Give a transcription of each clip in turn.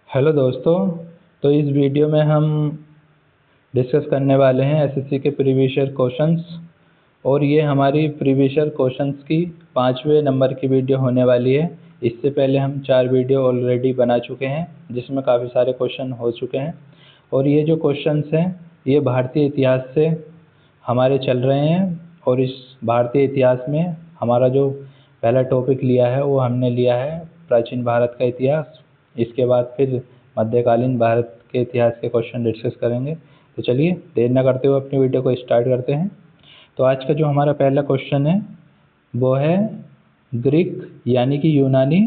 Hello दोस्तों। तो इस वीडियो में हम डिस्कस करने वाले हैं एसएससी के प्रीवियस ईयर क्वेश्चंस। और ये हमारी प्रीवियस ईयर क्वेश्चंस की 5वें नंबर की वीडियो होने वाली है। इससे पहले हम 4 वीडियो ऑलरेडी बना चुके हैं जिसमें काफ़ी सारे क्वेश्चन हो चुके हैं। और ये जो क्वेश्चंस हैं ये भारतीय इतिहास से हमारे चल रहे हैं। और इस भारतीय इतिहास में हमारा जो पहला टॉपिक लिया है वो हमने लिया है प्राचीन भारत का इतिहास। इसके बाद फिर मध्यकालीन भारत के इतिहास के क्वेश्चन डिस्कस करेंगे। तो चलिए देर न करते हुए अपनी वीडियो को स्टार्ट करते हैं। तो आज का जो हमारा पहला क्वेश्चन है वो है ग्रीक यानी कि यूनानी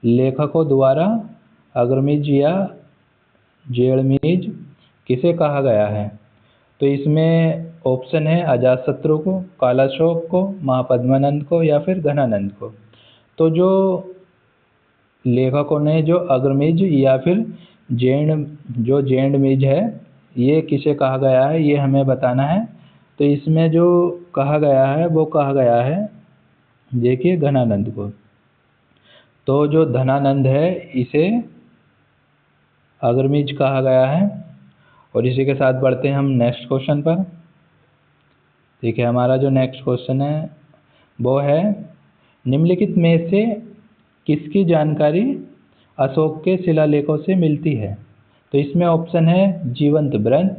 लेखकों द्वारा अग्रमीज या जेड़मीज किसे कहा गया है। तो इसमें ऑप्शन है अजातशत्रु को, कालाशोक को, महापद्मानंद को या फिर घनानंद को। तो जो लेखकों ने जो अग्रमीज या फिर जेंडमीज है ये किसे कहा गया है ये हमें बताना है। तो इसमें जो कहा गया है वो कहा गया है देखिए घनानंद को। तो जो धनानंद है इसे अग्रमीज कहा गया है। और इसी के साथ बढ़ते हैं हम नेक्स्ट क्वेश्चन पर। ठीक है, हमारा जो नेक्स्ट क्वेश्चन है वो है निम्नलिखित में से किसकी जानकारी अशोक के शिलालेखों से मिलती है। तो इसमें ऑप्शन है जीवंत ग्रंथ,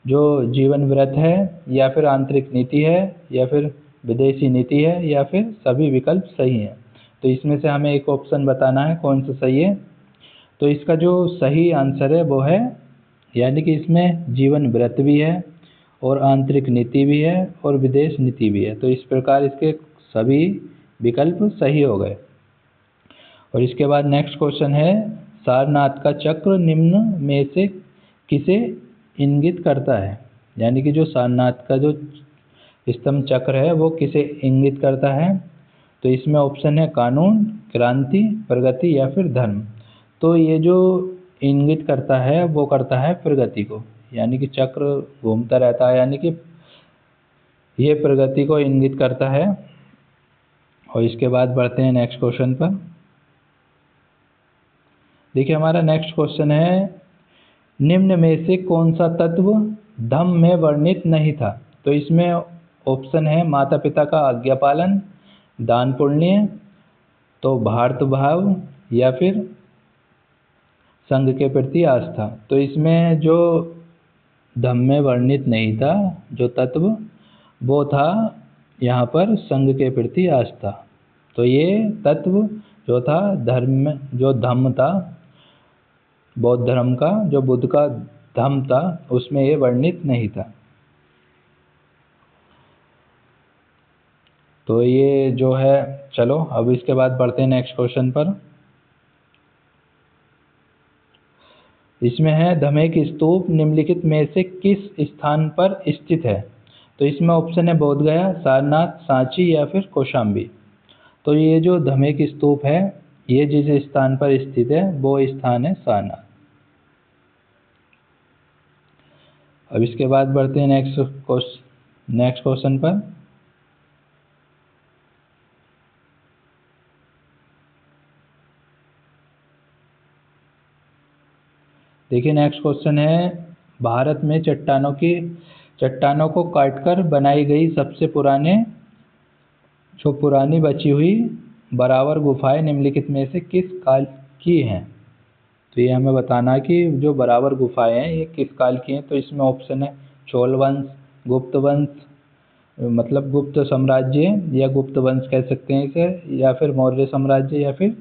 जो जीवन व्रत है, या फिर आंतरिक नीति है, या फिर विदेशी नीति है, या फिर सभी विकल्प सही हैं। तो इसमें से हमें एक ऑप्शन बताना है कौन सा सही है। तो इसका जो सही आंसर है वो है यानी कि इसमें जीवन व्रत भी है और आंतरिक नीति भी है और विदेश नीति भी है। तो इस प्रकार इसके सभी विकल्प सही हो गए। और इसके बाद नेक्स्ट क्वेश्चन है सारनाथ का चक्र निम्न में से किसे इंगित करता है। यानी कि जो सारनाथ का जो स्तंभ चक्र है वो किसे इंगित करता है। तो इसमें ऑप्शन है कानून, क्रांति, प्रगति या फिर धर्म। तो ये जो इंगित करता है वो करता है प्रगति को, यानी कि चक्र घूमता रहता है यानी कि ये प्रगति को इंगित करता है। और इसके बाद बढ़ते हैं नेक्स्ट क्वेश्चन पर। देखिए हमारा नेक्स्ट क्वेश्चन है निम्न में से कौन सा तत्व धम्म में वर्णित नहीं था। तो इसमें ऑप्शन है माता पिता का आज्ञा पालन, दान पुण्य, तो भार्त भाव या फिर संघ के प्रति आस्था। तो इसमें जो धम्म में वर्णित नहीं था जो तत्व वो था यहाँ पर संघ के प्रति आस्था। तो ये तत्व जो था जो धम्म था बौद्ध धर्म का, जो बुद्ध का धम्म था उसमें ये वर्णित नहीं था। तो ये जो है, चलो अब इसके बाद बढ़ते हैं नेक्स्ट क्वेश्चन पर। इसमें है धमेक स्तूप निम्नलिखित में से किस स्थान पर स्थित है। तो इसमें ऑप्शन है बोधगया, सारनाथ, सांची या फिर कौशाम्बी। तो ये जो धमेक स्तूप है ये जिस स्थान पर स्थित है वो स्थान है सारनाथ। अब इसके बाद बढ़ते हैं नेक्स्ट क्वेश्चन पर। देखिए नेक्स्ट क्वेश्चन है भारत में चट्टानों को काटकर बनाई गई सबसे पुरानी बची हुई बराबर गुफाएं निम्नलिखित में से किस काल की हैं। तो ये हमें बताना है कि जो बराबर गुफाएं हैं ये किस काल की हैं। तो इसमें ऑप्शन है चोल वंश, गुप्त वंश, मतलब गुप्त साम्राज्य या गुप्त वंश कह सकते हैं इसे, या फिर मौर्य साम्राज्य या फिर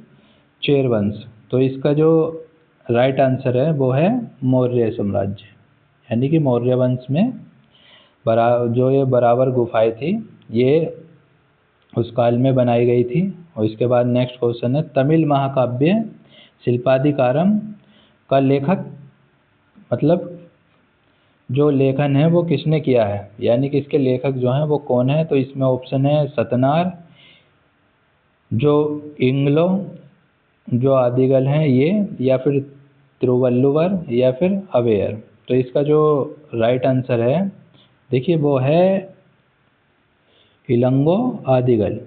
चेर वंश। तो इसका जो राइट आंसर है वो है मौर्य साम्राज्य, यानी कि मौर्य वंश में जो ये बराबर गुफाएं थी ये उस काल में बनाई गई थी। और इसके बाद नेक्स्ट क्वेश्चन है तमिल महाकाव्य शिल्पाधिकारम का लेखक, मतलब जो लेखन है वो किसने किया है, यानी कि इसके लेखक जो हैं वो कौन है। तो इसमें ऑप्शन है सतनार, जो इंग्लो, जो आदिगल हैं ये, या फिर तिरुवल्लुवर या फिर अवेयर। तो इसका जो राइट आंसर है देखिए वो है इलंगो आदिगल।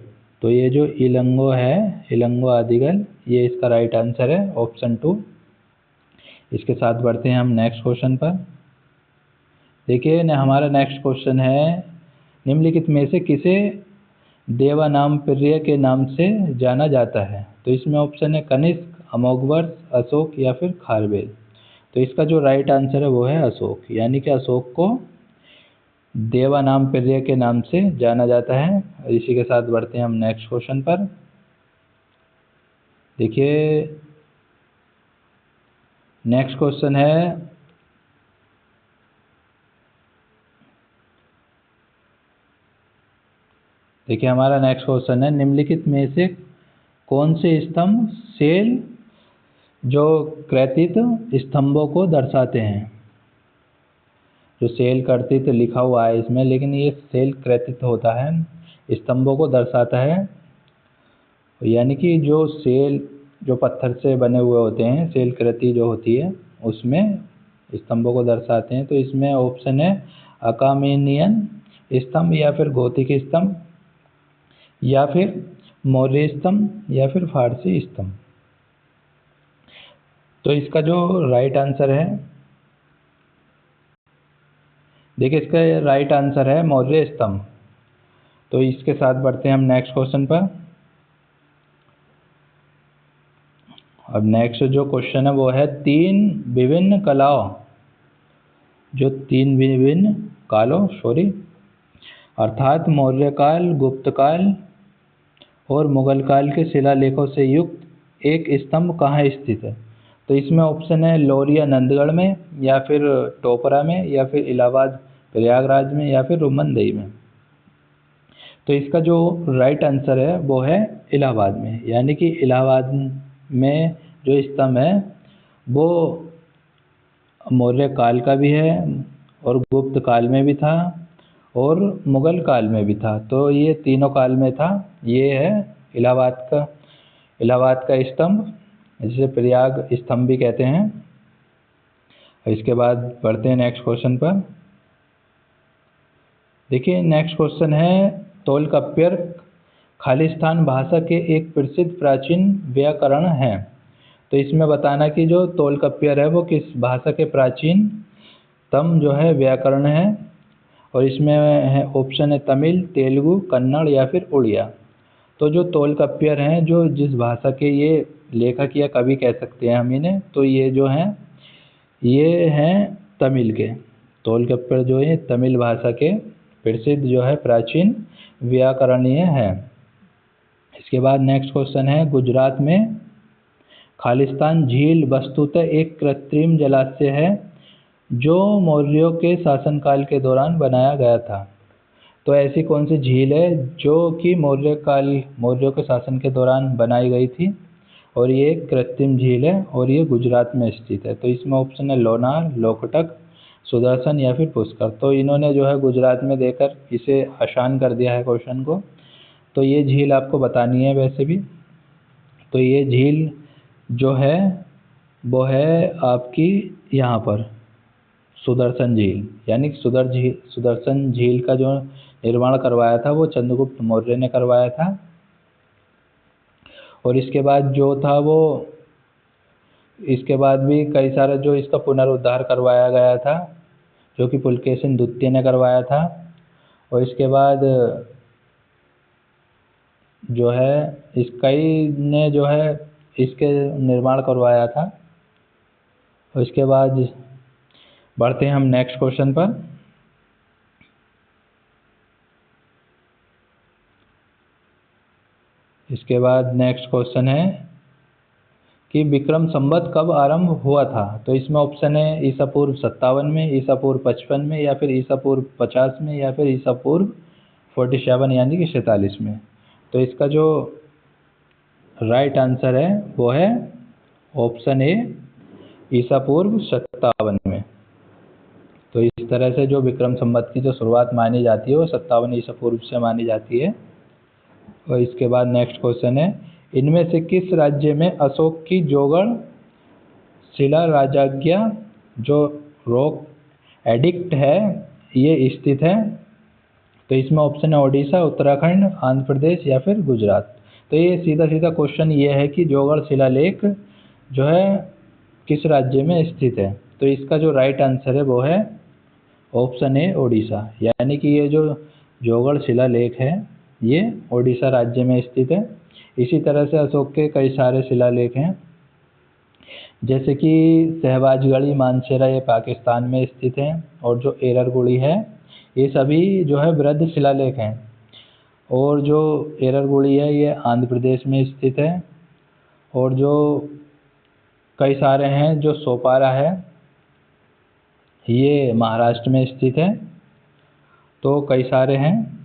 तो ये जो इलंगो है, इलंगो आदिगल, ये इसका राइट आंसर है ऑप्शन 2। इसके साथ बढ़ते हैं हम नेक्स्ट क्वेश्चन पर। देखिए हमारा नेक्स्ट क्वेश्चन है, निम्नलिखित में से किसे देवानामप्रिय के नाम से जाना जाता है? तो इसमें ऑप्शन है कनिष्क, अमोघवर्ष, अशोक या फिर खारवेल। तो इसका जो राइट आंसर है वो है अशोक, यानी कि अशोक को देवानामप्रिय के नाम से जाना जाता है। इसी के साथ बढ़ते हैं हम नेक्स्ट क्वेश्चन पर। देखिए नेक्स्ट क्वेश्चन है, देखिए हमारा नेक्स्ट क्वेश्चन है, निम्नलिखित में से कौन से स्तंभ सेल जो कृतित स्तंभों को दर्शाते हैं? जो सेल कर्तित लिखा हुआ है इसमें, लेकिन ये सेल कृतित होता है, स्तंभों को दर्शाता है। यानी कि जो सेल जो पत्थर से बने हुए होते हैं, सेल कृति जो होती है उसमें स्तंभों को दर्शाते हैं। तो इसमें ऑप्शन है अकामेनियन स्तंभ या फिर गोथिक स्तंभ या फिर मौर्य स्तंभ या फिर फारसी स्तंभ। तो इसका जो राइट आंसर है, देखिए इसका राइट आंसर है मौर्य स्तंभ। तो इसके साथ बढ़ते हैं हम नेक्स्ट क्वेश्चन पर। अब नेक्स्ट जो क्वेश्चन है वो है, तीन विभिन्न कालों अर्थात मौर्य काल, गुप्त काल और मुगल काल के शिलालेखों से युक्त एक स्तंभ कहाँ स्थित है? तो इसमें ऑप्शन है लौरिया नंदगढ़ में या फिर टोपरा में या फिर इलाहाबाद प्रयागराज में या फिर रुमनदेही में। तो इसका जो राइट आंसर है वो है इलाहाबाद में, यानी कि इलाहाबाद में जो स्तंभ है वो मौर्य काल का भी है और गुप्त काल में भी था और मुगल काल में भी था। तो ये तीनों काल में था। ये है इलाहाबाद का स्तंभ, जिसे प्रयाग स्तंभ भी कहते हैं। इसके बाद बढ़ते हैं नेक्स्ट क्वेश्चन पर। देखिए नेक्स्ट क्वेश्चन है, तोलकाप्पियर खालिस्तान भाषा के एक प्रसिद्ध प्राचीन व्याकरण है। तो इसमें बताना कि जो तोलकाप्पियर है वो किस भाषा के प्राचीनतम जो है व्याकरण है। और इसमें है ऑप्शन है तमिल, तेलुगु, कन्नड़ या फिर उड़िया। तो जो तोलकाप्पियर हैं, जो जिस भाषा के ये लेखक या कवि कह सकते हैं हम इन्हें, तो ये जो हैं ये हैं तमिल के। तोलकाप्पियर जो है तमिल भाषा के प्रसिद्ध जो है प्राचीन व्याकरणीय है। इसके बाद नेक्स्ट क्वेश्चन है, गुजरात में खालिस्तान झील वस्तुतः एक कृत्रिम जलाशय है जो मौर्यों के शासनकाल के दौरान बनाया गया था। तो ऐसी कौन सी झील है जो कि मौर्यों के शासन के दौरान बनाई गई थी और ये कृत्रिम झील है और ये गुजरात में स्थित है? तो इसमें ऑप्शन है लोनार, लोकटक, सुदर्शन या फिर पुष्कर। तो इन्होंने जो है गुजरात में देकर इसे आसान कर दिया है क्वेश्चन को। तो ये झील आपको बतानी है वैसे भी। तो ये झील जो है वो है आपकी यहाँ पर सुदर्शन झील, यानी सुदर्शन झील का जो निर्माण करवाया था वो चंद्रगुप्त मौर्य ने करवाया था। और इसके बाद जो था वो इसके बाद भी कई सारे जो इसका पुनरुद्धार करवाया गया था, जो कि पुलकेशिन द्वितीय ने करवाया था। और इसके बाद जो है कई ने जो है इसके निर्माण करवाया था। और इसके बाद बढ़ते हैं हम नेक्स्ट क्वेश्चन पर। इसके बाद नेक्स्ट क्वेश्चन है कि विक्रम संवत कब आरंभ हुआ था? तो इसमें ऑप्शन है ईसा पूर्व 57 में, ईसा पूर्व 55 में या फिर ईसा पूर्व 50 में या फिर ईसा पूर्व 47 यानी कि 47 में। तो इसका जो राइट आंसर है वो है ऑप्शन ए ईसा पूर्व 57 में। तो इस तरह से जो विक्रम संवत की जो शुरुआत मानी जाती है वो 57 ईसा पूर्व से मानी जाती है। और इसके बाद नेक्स्ट क्वेश्चन है, इनमें से किस राज्य में अशोक की जोगढ़ शिला राजाज्ञा जो रॉक एडिक्ट है ये स्थित है? तो इसमें ऑप्शन है ओडिशा, उत्तराखंड, आंध्र प्रदेश या फिर गुजरात। तो ये सीधा सीधा क्वेश्चन ये है कि जोगढ़ शिलालेख जो है किस राज्य में स्थित है? तो इसका जो राइट आंसर है वो है ऑप्शन ए ओडिशा, यानी कि ये जो जोगड़ शिलालेख है ये ओडिशा राज्य में स्थित है। इसी तरह से अशोक के कई सारे शिलालेख हैं, जैसे कि शहबाजगढ़ी मानसेरा ये पाकिस्तान में स्थित है, और जो एररगुड़ी है ये सभी जो है वृद्ध शिलालेख हैं। और जो एररगुड़ी है ये आंध्र प्रदेश में स्थित है, और जो कई सारे हैं जो सोपारा है ये महाराष्ट्र में स्थित है। तो कई सारे हैं,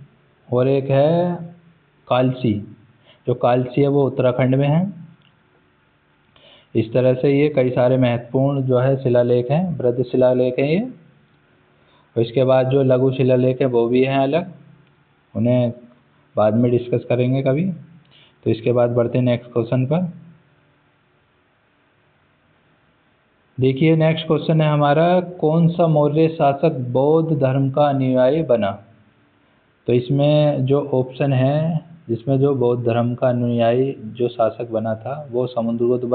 और एक है कालसी, जो कालसी है वो उत्तराखंड में है। इस तरह से ये कई सारे महत्वपूर्ण जो है शिलालेख हैं, वृद्ध शिलालेख हैं ये। और इसके बाद जो लघु शिलालेख है वो भी हैं अलग, उन्हें बाद में डिस्कस करेंगे कभी। तो इसके बाद बढ़ते हैं नेक्स्ट क्वेश्चन पर। देखिए नेक्स्ट क्वेश्चन है हमारा, कौन सा मौर्य शासक बौद्ध धर्म का अनुयायी बना? तो इसमें जो ऑप्शन है, जिसमें जो बौद्ध धर्म का अनुयायी जो शासक बना था वो समुद्रगुप्त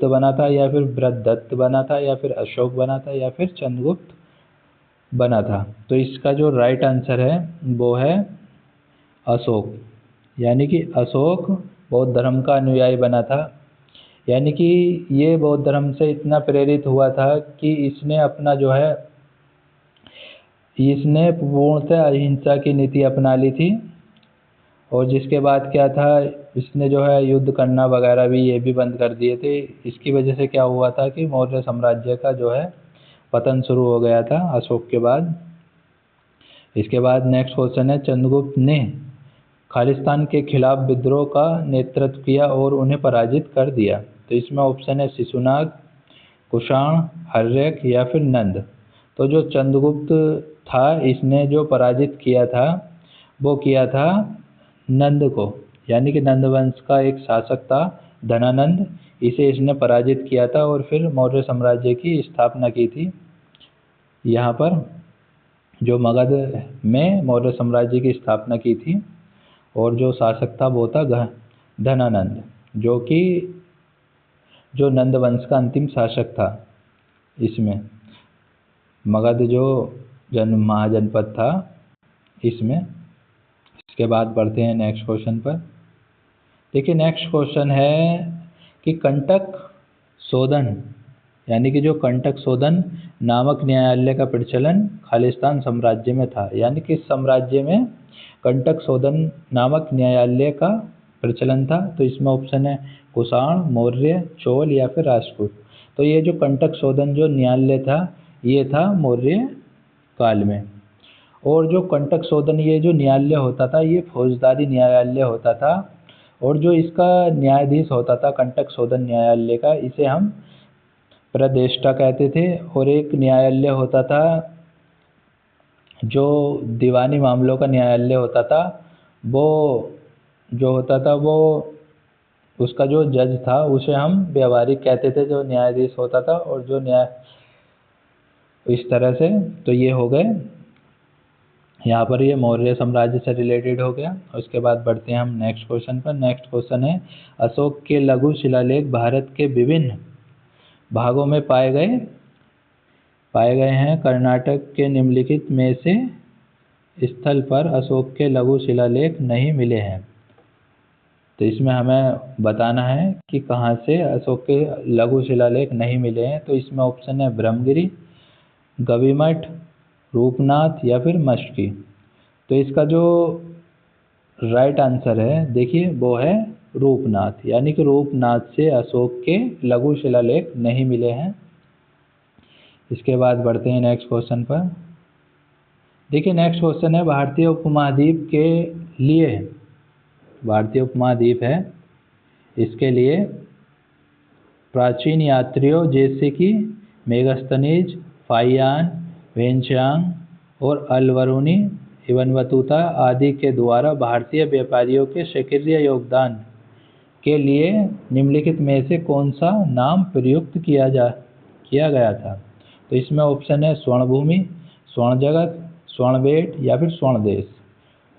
बना था, या फिर बृहद्रथ बना था, या फिर अशोक बना था, या फिर चंद्रगुप्त बना था। तो इसका जो राइट आंसर है वो है अशोक, यानी कि अशोक बौद्ध धर्म का अनुयायी बना था। यानी कि ये बौद्ध धर्म से इतना प्रेरित हुआ था कि इसने पूर्णतः अहिंसा की नीति अपना ली थी। और जिसके बाद क्या था, इसने जो है युद्ध करना वगैरह भी ये भी बंद कर दिए थे। इसकी वजह से क्या हुआ था कि मौर्य साम्राज्य का जो है पतन शुरू हो गया था अशोक के बाद। इसके बाद नेक्स्ट क्वेश्चन है, चंद्रगुप्त ने खालिस्तान के खिलाफ विद्रोह का नेतृत्व किया और उन्हें पराजित कर दिया। तो इसमें ऑप्शन है शिशुनाग, कुषाण, हर्यक, या फिर नंद। तो जो चंद्रगुप्त था इसने जो पराजित किया था वो किया था नंद को, यानी कि नंद वंश का एक शासक था धनानंद, इसे इसने पराजित किया था और फिर मौर्य साम्राज्य की स्थापना की थी। यहाँ पर जो मगध में मौर्य साम्राज्य की स्थापना की थी, और जो शासक था वो था धनानंद, जो नंद वंश का अंतिम शासक था। इसमें मगध जो महाजनपद था इसमें। इसके बाद बढ़ते हैं नेक्स्ट क्वेश्चन पर। देखिए नेक्स्ट क्वेश्चन है कि कंटक शोधन, यानी कि जो कंटक शोधन नामक न्यायालय का प्रचलन खालिस्तान साम्राज्य में था, यानी कि साम्राज्य में कंटक शोधन नामक न्यायालय का प्रचलन था। तो इसमें ऑप्शन है कुषाण, मौर्य, चोल, या फिर राजपूत। तो ये जो कंटक शोधन जो न्यायालय था ये था मौर्य काल में। और जो कंटक शोधन ये जो न्यायालय होता था ये फौजदारी न्यायालय होता था, और जो इसका न्यायाधीश होता था कंटक शोधन न्यायालय का, इसे हम प्रदेष्टा कहते थे। और एक न्यायालय होता था जो दीवानी मामलों का न्यायालय होता था, वो उसका जो जज था उसे हम व्यवहारिक कहते थे, जो न्यायाधीश होता था। और जो इस तरह से तो ये हो गए, यहाँ पर ये मौर्य साम्राज्य से रिलेटेड हो गया। उसके बाद बढ़ते हैं हम नेक्स्ट क्वेश्चन पर। नेक्स्ट क्वेश्चन है, अशोक के लघु शिलालेख भारत के विभिन्न भागों में पाए गए हैं। कर्नाटक के निम्नलिखित में से स्थल पर अशोक के लघु शिलालेख नहीं मिले हैं। तो इसमें हमें बताना है कि कहाँ से अशोक के लघु शिलालेख नहीं मिले हैं। तो इसमें ऑप्शन है ब्रह्मगिरी, गविमठ, रूपनाथ, या फिर मशकी। तो इसका जो राइट आंसर है देखिए वो है रूपनाथ, यानी कि रूपनाथ से अशोक के लघु शिलालेख नहीं मिले हैं। इसके बाद बढ़ते हैं नेक्स्ट क्वेश्चन पर। देखिए नेक्स्ट क्वेश्चन है, भारतीय उपमहाद्वीप है, इसके लिए प्राचीन यात्रियों जैसे कि मेगास्थनीज, फाहियान, वेनचांग और अलबरूनी एवं बतूता आदि के द्वारा भारतीय व्यापारियों के सक्रिय योगदान के लिए निम्नलिखित में से कौन सा नाम प्रयुक्त किया गया था। तो इसमें ऑप्शन है स्वर्णभूमि, स्वर्ण जगत, स्वर्णबेट, या फिर स्वर्ण देश।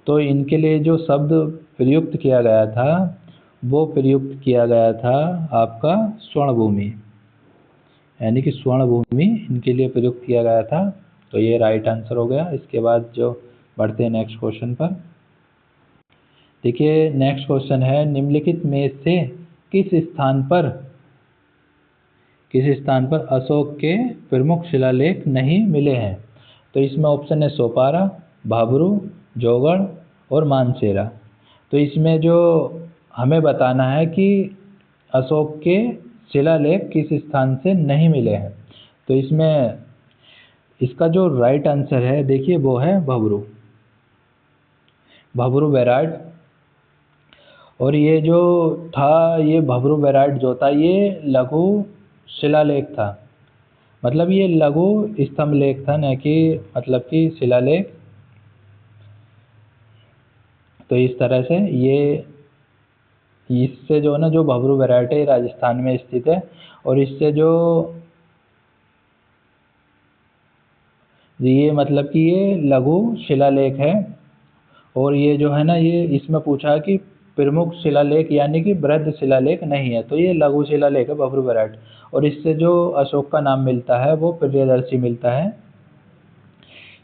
तो इनके लिए जो शब्द प्रयुक्त किया गया था वो प्रयुक्त किया गया था आपका स्वर्णभूमि, यानी कि स्वर्णभूमि इनके लिए प्रयुक्त किया गया था। तो ये राइट आंसर हो गया। इसके बाद जो बढ़ते हैं नेक्स्ट क्वेश्चन पर। देखिए नेक्स्ट क्वेश्चन है, निम्नलिखित में से किस स्थान पर अशोक के प्रमुख शिलालेख नहीं मिले हैं? तो इसमें ऑप्शन है सोपारा, भाबरू, जौगढ़ और मानसेरा। तो इसमें जो हमें बताना है कि अशोक के शिलालेख किस स्थान से नहीं मिले हैं। तो इसमें इसका जो राइट आंसर है देखिए वो है भबरू बैराड। और ये जो था, ये भबरू बैराड जो था ये लघु शिलालेख था, मतलब ये लघु स्तंभ लेख था, न कि मतलब कि शिलालेख। तो इस तरह से ये इससे जो है ना, जो भबरू बैराड है राजस्थान में स्थित है, और इससे जो ये मतलब कि ये लघु शिलालेख है। और ये जो है ना, ये इसमें पूछा कि प्रमुख शिलालेख यानी कि बृहद शिलालेख नहीं है, तो ये लघु शिलालेख है भबरू बैराड। और इससे जो अशोक का नाम मिलता है वो प्रियदर्शी मिलता है।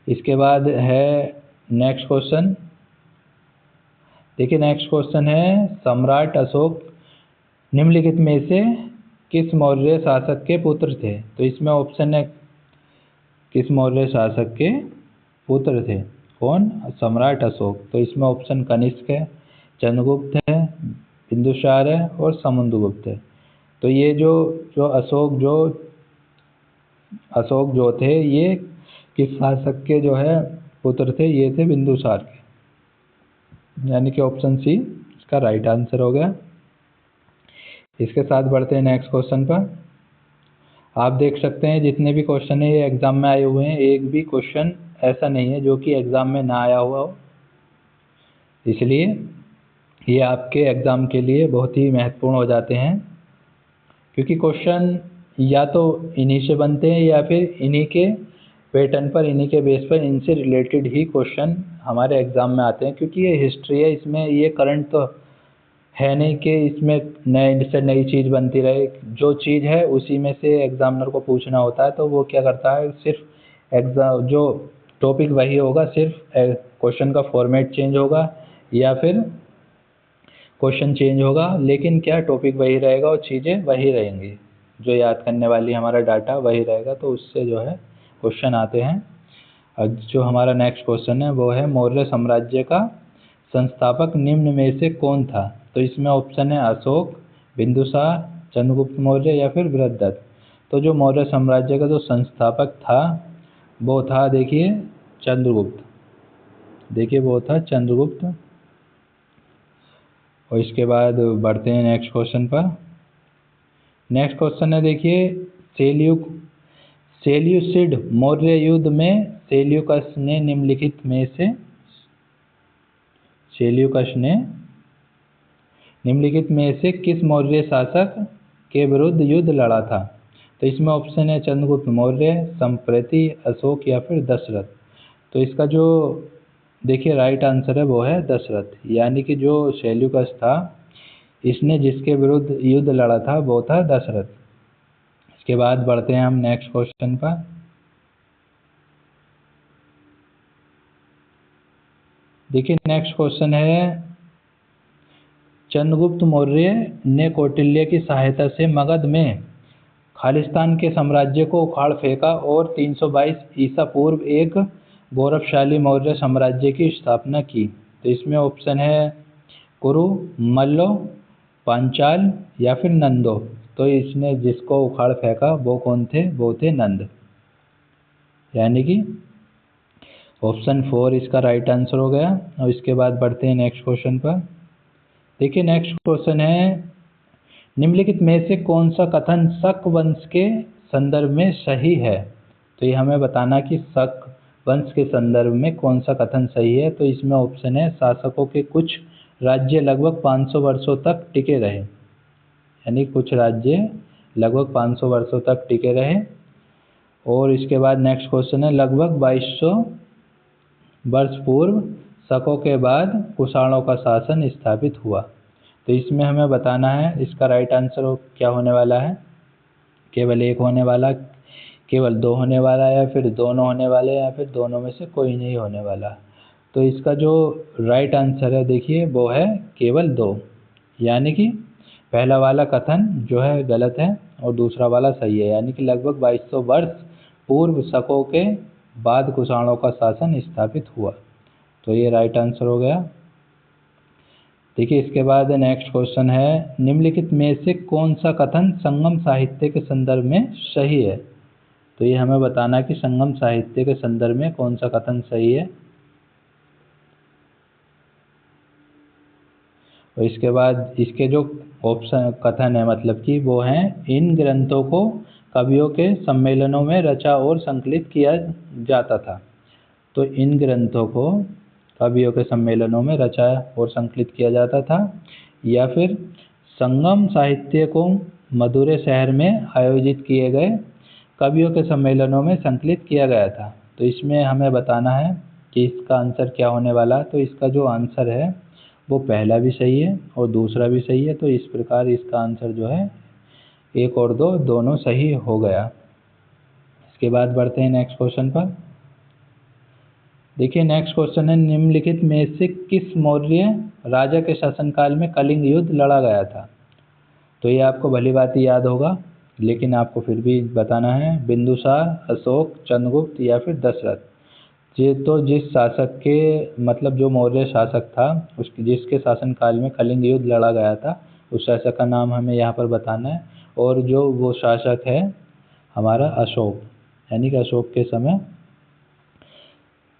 इसके बाद है नेक्स्ट क्वेश्चन। देखिए नेक्स्ट क्वेश्चन है, सम्राट अशोक निम्नलिखित में से किस मौर्य शासक के पुत्र थे? तो इसमें ऑप्शन है किस मौर्य शासक के पुत्र थे? कौन? सम्राट अशोक। तो इसमें ऑप्शन कनिष्क है, चंद्रगुप्त है, बिंदुसार है और समुद्रगुप्त है। तो ये जो जो अशोक जो थे ये किस शासक के जो है पुत्र थे? ये थे बिंदुसार के, यानी कि ऑप्शन सी इसका राइट आंसर हो गया। इसके साथ बढ़ते हैं नेक्स्ट क्वेश्चन पर। आप देख सकते हैं जितने भी क्वेश्चन है ये एग्जाम में आए हुए हैं, एक भी क्वेश्चन ऐसा नहीं है जो कि एग्जाम में ना आया हुआ हो। इसलिए ये आपके एग्जाम के लिए बहुत ही महत्वपूर्ण हो जाते हैं, क्योंकि क्वेश्चन या तो इन्हीं से बनते हैं या फिर इन्हीं के पैटर्न पर, इन्हीं के बेस पर, इनसे रिलेटेड ही क्वेश्चन हमारे एग्जाम में आते हैं। क्योंकि ये हिस्ट्री है, इसमें ये करंट तो है नहीं कि इसमें नए से नई चीज़ बनती रहे। जो चीज़ है उसी में से एग्जामिनर को पूछना होता है, तो वो क्या करता है, सिर्फ एग्जाम जो टॉपिक वही होगा, सिर्फ क्वेश्चन का फॉर्मेट चेंज होगा या फिर क्वेश्चन चेंज होगा, लेकिन क्या टॉपिक वही रहेगा और चीज़ें वही रहेंगी, जो याद करने वाली हमारा डाटा वही रहेगा। तो उससे जो है क्वेश्चन आते हैं। अब जो हमारा नेक्स्ट क्वेश्चन है वो है, मौर्य साम्राज्य का संस्थापक निम्न में से कौन था? तो इसमें ऑप्शन है अशोक, बिंदुसार, चंद्रगुप्त मौर्य या फिर बृहद्रथ। तो जो मौर्य साम्राज्य का जो संस्थापक था वो था देखिए चंद्रगुप्त। देखिए वो था चंद्रगुप्त। और इसके बाद बढ़ते हैं नेक्स्ट क्वेश्चन पर। नेक्स्ट क्वेश्चन है देखिए, सेल्यूसिड मौर्य युद्ध में सेल्यूकस ने निम्नलिखित में से किस मौर्य शासक के विरुद्ध युद्ध लड़ा था? तो इसमें ऑप्शन है चंद्रगुप्त मौर्य, संप्रति, अशोक या फिर दशरथ। तो इसका जो देखिए राइट आंसर है वो है दशरथ, यानी कि जो सेल्यूकस था इसने जिसके विरुद्ध युद्ध लड़ा था वो था दशरथ। इसके बाद बढ़ते हैं हम नेक्स्ट क्वेश्चन पर। देखिए नेक्स्ट क्वेश्चन है, चंद्रगुप्त मौर्य ने कौटिल्य की सहायता से मगध में खालिस्तान के साम्राज्य को उखाड़ फेंका और 322 ईसा पूर्व एक गौरवशाली मौर्य साम्राज्य की स्थापना की। तो इसमें ऑप्शन है कुरु, मल्लो, पांचाल या फिर नंदो। तो इसने जिसको उखाड़ फेंका वो कौन थे? वो थे नंद, यानी कि ऑप्शन 4 इसका राइट आंसर हो गया। और इसके बाद बढ़ते हैं नेक्स्ट क्वेश्चन पर। देखिए नेक्स्ट क्वेश्चन है, निम्नलिखित में से कौन सा कथन शक वंश के संदर्भ में सही है? तो ये हमें बताना कि शक वंश के संदर्भ में कौन सा कथन सही है। तो इसमें ऑप्शन है, शासकों के कुछ राज्य लगभग 500 वर्षों तक टिके रहे, यानी कुछ राज्य लगभग 500 वर्षों तक टिके रहे। और इसके बाद नेक्स्ट क्वेश्चन है, लगभग 2200 वर्ष पूर्व शकों के बाद कुषाणों का शासन स्थापित हुआ। तो इसमें हमें बताना है इसका राइट आंसर क्या होने वाला है, केवल एक होने वाला, केवल दो होने वाला, या फिर दोनों होने वाले, या फिर दोनों में से कोई नहीं होने वाला। तो इसका जो राइट आंसर है देखिए वो है केवल दो, यानी कि पहला वाला कथन जो है गलत है और दूसरा वाला सही है, यानी कि लगभग 2200 वर्ष पूर्व शकों के बाद कुषाणों का शासन स्थापित हुआ। तो ये राइट आंसर हो गया। देखिए इसके बाद नेक्स्ट क्वेश्चन है, निम्नलिखित में से कौन सा कथन संगम साहित्य के संदर्भ में सही है। तो ये हमें बताना है कि संगम साहित्य के संदर्भ में कौन सा कथन सही है। और इसके बाद इसके जो ऑप्शन कथन है मतलब कि वो हैं, इन ग्रंथों को कवियों के सम्मेलनों में रचा और संकलित किया जाता था। तो इन ग्रंथों को कवियों के सम्मेलनों में रचा और संकलित किया जाता था, या फिर संगम साहित्य को मदुरै शहर में आयोजित किए गए कवियों के सम्मेलनों में संकलित किया गया था। तो इसमें हमें बताना है कि इसका आंसर क्या होने वाला है। तो इसका जो आंसर है वो पहला भी सही है और दूसरा भी सही है। तो इस प्रकार इसका आंसर जो है एक और दो दोनों सही हो गया। इसके बाद बढ़ते हैं नेक्स्ट क्वेश्चन पर। देखिए नेक्स्ट क्वेश्चन है, निम्नलिखित में से किस मौर्य राजा के शासनकाल में कलिंग युद्ध लड़ा गया था। तो ये आपको भली बात याद होगा, लेकिन आपको फिर भी बताना है, बिंदुसार, अशोक, चंद्रगुप्त या फिर दशरथ। ये तो जिस शासक के मतलब जो मौर्य शासक था उसके जिसके शासनकाल में कलिंग युद्ध लड़ा गया था उस शासक का नाम हमें यहाँ पर बताना है। और जो वो शासक है हमारा अशोक, यानी कि अशोक के समय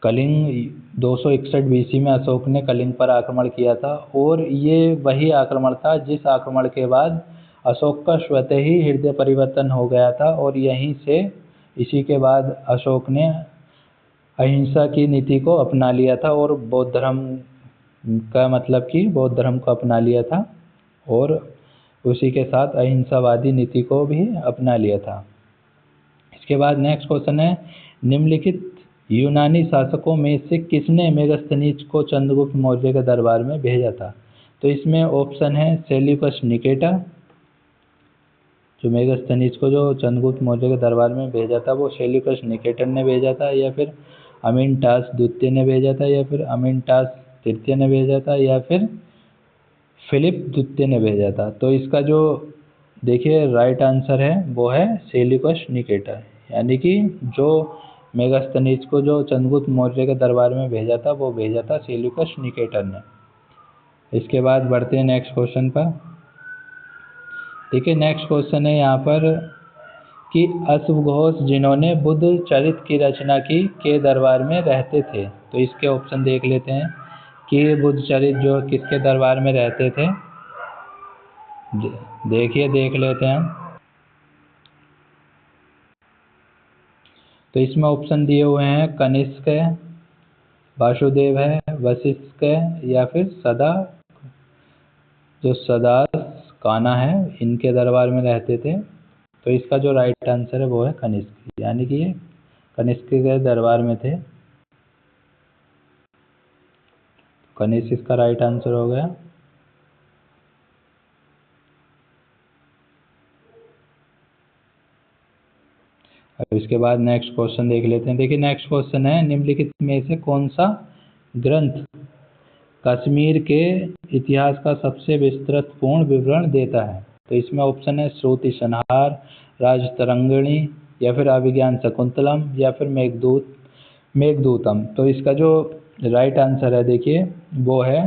कलिंग 261 बीसी में अशोक ने कलिंग पर आक्रमण किया था। और ये वही आक्रमण था जिस आक्रमण के बाद अशोक का स्वतः ही हृदय परिवर्तन हो गया था, और यहीं से इसी के बाद अशोक ने अहिंसा की नीति को अपना लिया था और बौद्ध धर्म का मतलब कि बौद्ध धर्म को अपना लिया था, और उसी के साथ अहिंसावादी नीति को भी अपना लिया था। इसके बाद नेक्स्ट क्वेश्चन है, निम्नलिखित यूनानी शासकों में से किसने मेगास्थनीज को चंद्रगुप्त मौर्य के दरबार में भेजा था। तो इसमें ऑप्शन है सेल्यूकस निकेटर, जो मेगास्थनीज को जो चंद्रगुप्त मौर्य के दरबार में भेजा था वो सेल्यूकस निकेटर ने भेजा था, या फिर अमिनटास द्वितीय ने भेजा था, या फिर अमिनटास तृतीय ने भेजा था, या फिर फिलिप द्वितीय ने भेजा था। तो इसका जो देखिए राइट आंसर है वो है सेल्यूकस निकेटर, यानी कि जो मेगास्थनीज को जो चंद्रगुप्त मौर्य के दरबार में भेजा था वो भेजा था सेल्यूकस निकेटर ने। इसके बाद बढ़ते हैं नेक्स्ट क्वेश्चन पर। देखिए नेक्स्ट क्वेश्चन है यहाँ पर कि अश्व घोष जिन्होंने बुद्ध चरित्र की रचना की के दरबार में रहते थे। तो इसके ऑप्शन देख लेते हैं कि बुद्ध चरित्र जो किसके दरबार में रहते थे। देखिए देख लेते हैं। तो इसमें ऑप्शन दिए हुए हैं कनिष्क है, वासुदेव है, वशिष्ठ है, या फिर जो सदास काना है इनके दरबार में रहते थे। तो इसका जो राइट आंसर है वो है कनिष्क, यानी कि ये कनिष्क के दरबार में थे। कनिष्क इसका राइट आंसर हो गया। अब इसके बाद नेक्स्ट क्वेश्चन देख लेते हैं। देखिए नेक्स्ट क्वेश्चन है, निम्नलिखित में से कौन सा ग्रंथ कश्मीर के इतिहास का सबसे विस्तृत पूर्ण विवरण देता है। तो इसमें ऑप्शन है श्रुति संहार, राजतरंगिणी, या फिर अभिज्ञान शकुंतलम, या फिर मेघदूतम। तो इसका जो राइट आंसर है देखिए वो है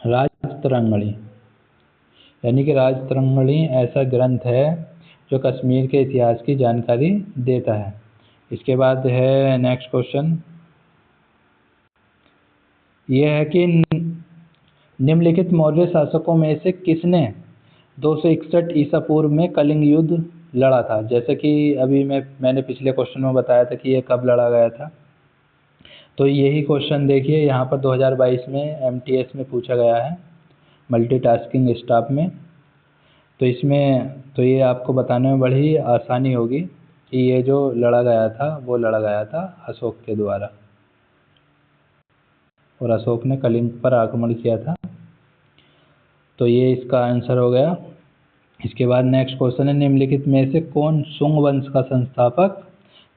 राजतरंगिणी, यानी कि राजतरंगिणी ऐसा ग्रंथ है जो कश्मीर के इतिहास की जानकारी देता है। इसके बाद है नेक्स्ट क्वेश्चन, यह है कि निम्नलिखित मौर्य शासकों में से किसने 261 ईसा पूर्व में कलिंग युद्ध लड़ा था। जैसे कि अभी मैंने पिछले क्वेश्चन में बताया था कि ये कब लड़ा गया था। तो यही क्वेश्चन देखिए यहाँ पर 2022 में MTS में पूछा गया है, मल्टीटास्किंग स्टाफ में। तो इसमें तो ये आपको बताने में बड़ी आसानी होगी कि ये जो लड़ा गया था वो लड़ा गया था अशोक के द्वारा, और अशोक ने कलिंग पर आक्रमण किया था। तो ये इसका आंसर हो गया। इसके बाद नेक्स्ट क्वेश्चन है, निम्नलिखित में से कौन शुंग वंश का संस्थापक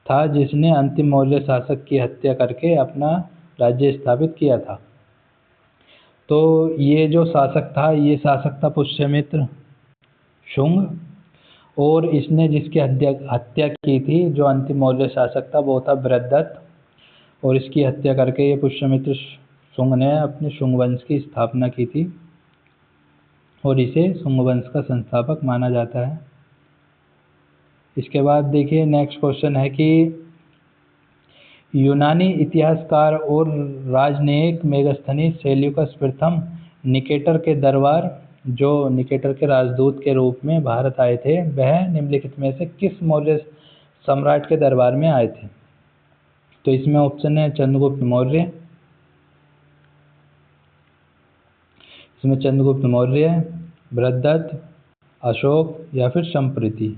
था जिसने अंतिम मौर्य शासक की हत्या करके अपना राज्य स्थापित किया था? तो ये जो शासक था, ये शासक था पुष्यमित्र शुंग, और इसने जिसकी हत्या की थी, जो अंतिम मौर्य शासक था, वो था बृहद्रथ, और इसकी हत्या करके ये पुष्यमित्र शुंग ने अपने शुंग वंश की स्थापना की थी, और इसे शुंग वंश का संस्थापक माना जाता है। इसके बाद देखिए नेक्स्ट क्वेश्चन है कि यूनानी इतिहासकार और राजनयिक मेगास्थनीज सेल्यूकस प्रथम निकेटर के दरबार, जो निकेटर के राजदूत के रूप में भारत आए थे, वह निम्नलिखित में से किस मौर्य सम्राट के दरबार में आए थे? तो इसमें ऑप्शन है चंद्रगुप्त मौर्य, इसमें चंद्रगुप्त मौर्य, बृहद्रथ, अशोक या फिर संप्रीति।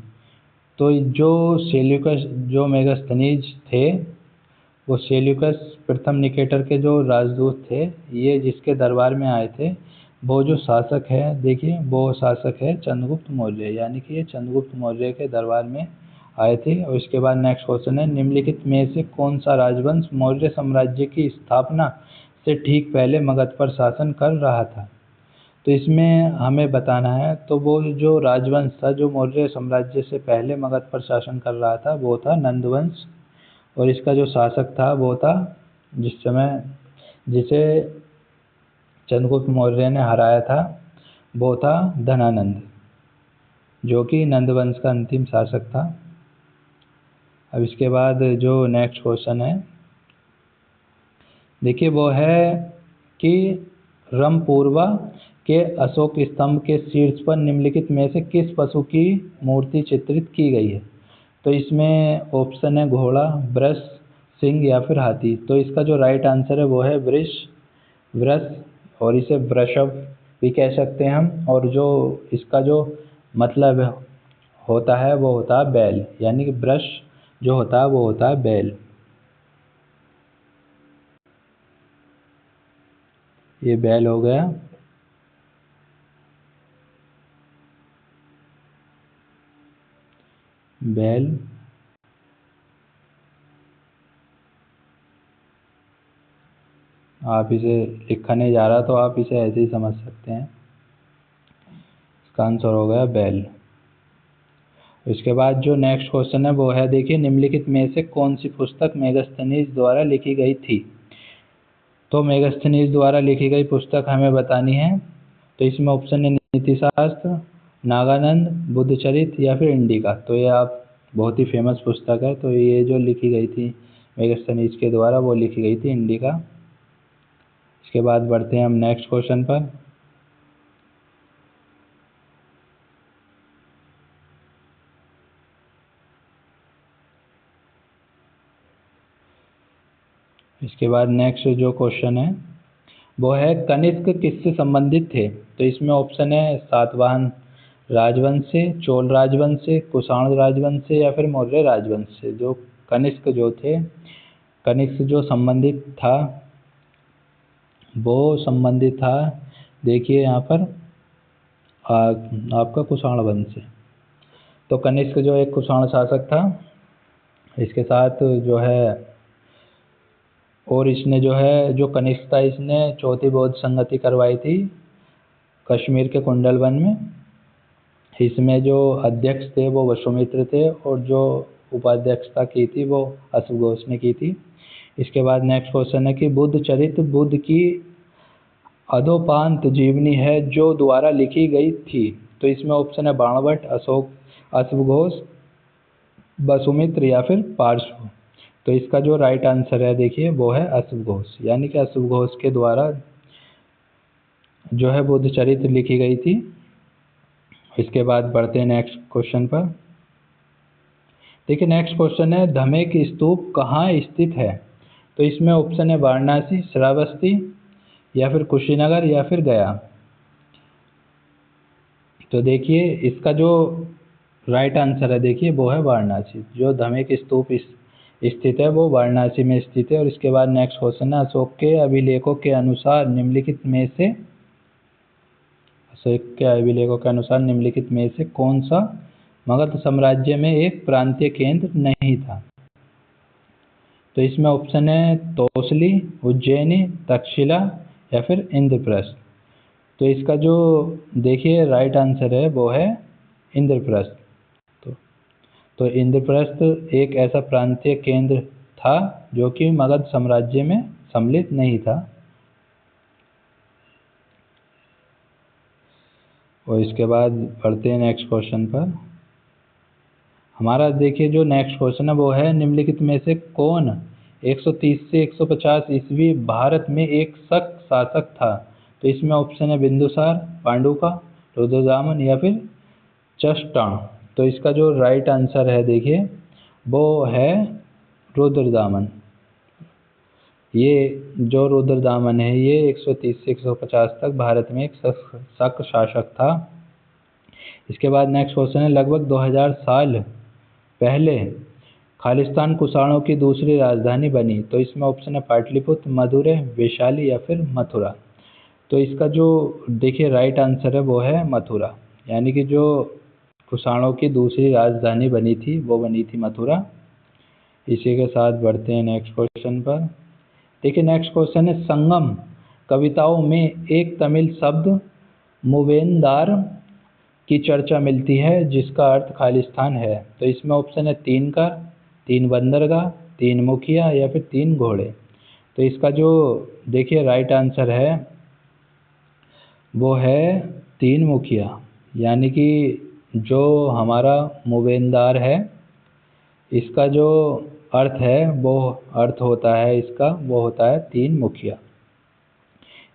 तो जो सेल्यूकस जो मेगास्थनीज थे, वो सेल्यूकस प्रथम निकेटर के जो राजदूत थे, ये जिसके दरबार में आए थे, वो जो शासक है, देखिए वो शासक है चंद्रगुप्त मौर्य, यानी कि ये चंद्रगुप्त मौर्य के दरबार में आए थे। और इसके बाद नेक्स्ट क्वेश्चन है, निम्नलिखित में से कौन सा राजवंश मौर्य साम्राज्य की स्थापना से ठीक पहले मगध पर शासन कर रहा था? तो इसमें हमें बताना है, तो वो जो राजवंश था जो मौर्य साम्राज्य से पहले मगध पर शासन कर रहा था, वो था नंदवंश, और इसका जो शासक था वो था, जिसे चंद्रगुप्त मौर्य ने हराया था, वो था धनानंद, जो कि नंदवंश का अंतिम शासक था। अब इसके बाद जो नेक्स्ट क्वेश्चन है, देखिए वो है कि रमपूर्वा के अशोक स्तंभ के शीर्ष पर निम्नलिखित में से किस पशु की मूर्ति चित्रित की गई है? तो इसमें ऑप्शन है घोड़ा, वृष, सिंह या फिर हाथी। तो इसका जो राइट आंसर है वो है वृष, और इसे वृषभ भी कह सकते हैं हम, और जो इसका जो मतलब होता है वो होता है बैल, यानी कि वृष जो होता है वो होता है बैल। ये बैल हो गया। बैल, आप इसे लिखा नहीं जा रहा तो आप इसे ऐसे ही समझ सकते हैं। इसका आंसर हो गया बैल। इसके बाद जो नेक्स्ट क्वेश्चन है वो है, देखिए निम्नलिखित में से कौन सी पुस्तक मेगास्थनीज द्वारा लिखी गई थी? तो मेगास्थनीज द्वारा लिखी गई पुस्तक हमें बतानी है। तो इसमें ऑप्शन है नीतिशास्त्र, नागानंद, बुद्धचरित या फिर इंडिका। तो ये आप बहुत ही फेमस पुस्तक है, तो ये जो लिखी गई थी मेगास्थनीज के द्वारा, वो लिखी गई थी इंडिका। इसके बाद बढ़ते हैं हम नेक्स्ट क्वेश्चन पर। इसके बाद नेक्स्ट जो क्वेश्चन है वो है, कनिष्क किससे संबंधित थे? तो इसमें ऑप्शन है सातवाहन राजवंश से, चोल राजवंश से, कुषाण राजवंश से या फिर मौर्य राजवंश से। जो कनिष्क जो थे, कनिष्क जो संबंधित था, वो संबंधित था, देखिए यहाँ पर आपका कुषाण वंश से। तो कनिष्क जो एक कुषाण शासक था, इसके साथ जो है, और इसने जो है जो कनिष्क था, इसने चौथी बौद्ध संगति करवाई थी कश्मीर के कुंडल वन में। इसमें जो अध्यक्ष थे वो वसुमित्र थे, और जो उपाध्यक्षता की थी वो अश्वघोष ने की थी। इसके बाद नेक्स्ट क्वेश्चन है कि बुद्ध चरित बुद्ध की अधोपांत जीवनी है जो द्वारा लिखी गई थी। तो इसमें ऑप्शन है बाणभट्ट, अशोक, अश्वघोष, वसुमित्र या फिर पार्श्व। तो इसका जो राइट आंसर है, देखिए वो है अश्वघोष, यानी कि अश्वघोष के द्वारा जो है बुद्ध चरित्र लिखी गई थी। इसके बाद बढ़ते हैं नेक्स्ट क्वेश्चन पर। देखिए नेक्स्ट क्वेश्चन है, धमेक स्तूप कहाँ स्थित है? तो इसमें ऑप्शन है वाराणसी, श्रावस्ती या फिर कुशीनगर या फिर गया। तो देखिए इसका जो राइट आंसर है, देखिए वो है वाराणसी। जो धमेक स्तूप स्थित है वो वाराणसी में स्थित है। और इसके बाद नेक्स्ट क्वेश्चन है, अशोक के अभिलेखों के अनुसार निम्नलिखित में से के अभिलेखों के अनुसार निम्नलिखित में से कौन सा मगध साम्राज्य में एक प्रांतीय केंद्र नहीं था? तो इसमें ऑप्शन है तोसली, उज्जैनी, तक्षशिला या फिर इंद्रप्रस्थ। तो इसका जो देखिए राइट आंसर है वो है इंद्रप्रस्थ। तो इंद्रप्रस्थ एक ऐसा प्रांतीय केंद्र था जो कि मगध साम्राज्य में सम्मिलित नहीं था। और इसके बाद पढ़ते हैं नेक्स्ट क्वेश्चन पर। हमारा देखिए जो नेक्स्ट क्वेश्चन है वो है निम्नलिखित में से कौन 130 से 150 ईस्वी भारत में एक शक शासक था? तो इसमें ऑप्शन है बिंदुसार, पांडुका, रुद्रदामन या फिर चष्टान। तो इसका जो राइट आंसर है देखिए वो है रुद्रदामन। ये जो रुद्रदामन है ये 130 से 150 तक भारत में एक शक शासक था। इसके बाद नेक्स्ट क्वेश्चन है लगभग 2000 साल पहले खालिस्तान कुषाणों की दूसरी राजधानी बनी। तो इसमें ऑप्शन है पाटलिपुत्र, मदुरै, वैशाली या फिर मथुरा। तो इसका जो देखिए राइट आंसर है वो है मथुरा, यानी कि जो कुषाणों की दूसरी राजधानी बनी थी वो बनी थी मथुरा। इसी के साथ बढ़ते हैं नेक्स्ट क्वेश्चन पर। देखिए नेक्स्ट क्वेश्चन है संगम कविताओं में एक तमिल शब्द मूवेंदार की चर्चा मिलती है जिसका अर्थ खालिस्तान है। तो इसमें ऑप्शन है 3 कर, 3 बंदरगाह, 3 मुखिया या फिर 3 घोड़े। तो इसका जो देखिए राइट आंसर है वो है 3 मुखिया, यानी कि जो हमारा मूवेंदार है इसका जो अर्थ है वो अर्थ होता है इसका वो होता है 3 मुखिया।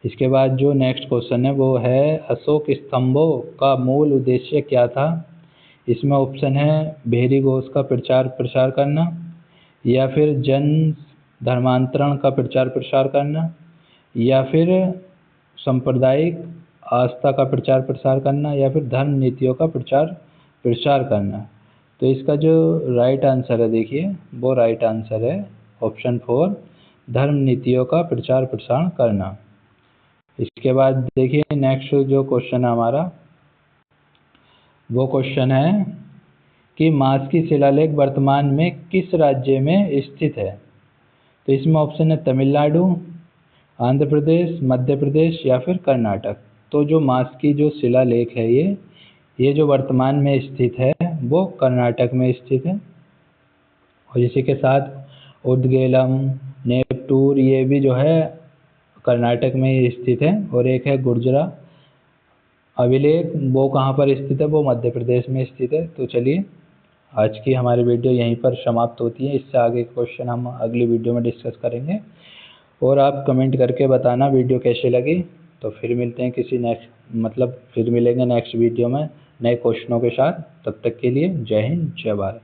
इसके बाद जो नेक्स्ट क्वेश्चन है वो है अशोक स्तंभों का मूल उद्देश्य क्या था? इसमें ऑप्शन है भेरी घोष का प्रचार प्रसार करना या फिर जन धर्मांतरण का प्रचार प्रसार करना या फिर सांप्रदायिक आस्था का प्रचार प्रसार करना या फिर धर्म नीतियों का प्रचार प्रसार करना। तो इसका जो राइट आंसर है देखिए वो राइट आंसर है ऑप्शन 4 धर्म नीतियों का प्रचार प्रसार करना। इसके बाद देखिए नेक्स्ट जो क्वेश्चन है हमारा वो क्वेश्चन है कि मास्की शिलालेख वर्तमान में किस राज्य में स्थित है? तो इसमें ऑप्शन है तमिलनाडु, आंध्र प्रदेश, मध्य प्रदेश या फिर कर्नाटक। तो जो मास्की जो शिलालेख है ये जो वर्तमान में स्थित है वो कर्नाटक में स्थित है। और इसी के साथ उदगेलम, नेपटूर ये भी जो है कर्नाटक में ही स्थित है। और एक है गुर्जरा अभिलेख वो कहाँ पर स्थित है? वो मध्य प्रदेश में स्थित है। तो चलिए आज की हमारी वीडियो यहीं पर समाप्त होती है। इससे आगे क्वेश्चन हम अगली वीडियो में डिस्कस करेंगे। और आप कमेंट करके बताना वीडियो कैसे लगी। तो फिर मिलते हैं फिर मिलेंगे नेक्स्ट वीडियो में नए क्वेश्चनों के साथ। तब तक के लिए जय हिंद, जय भारत।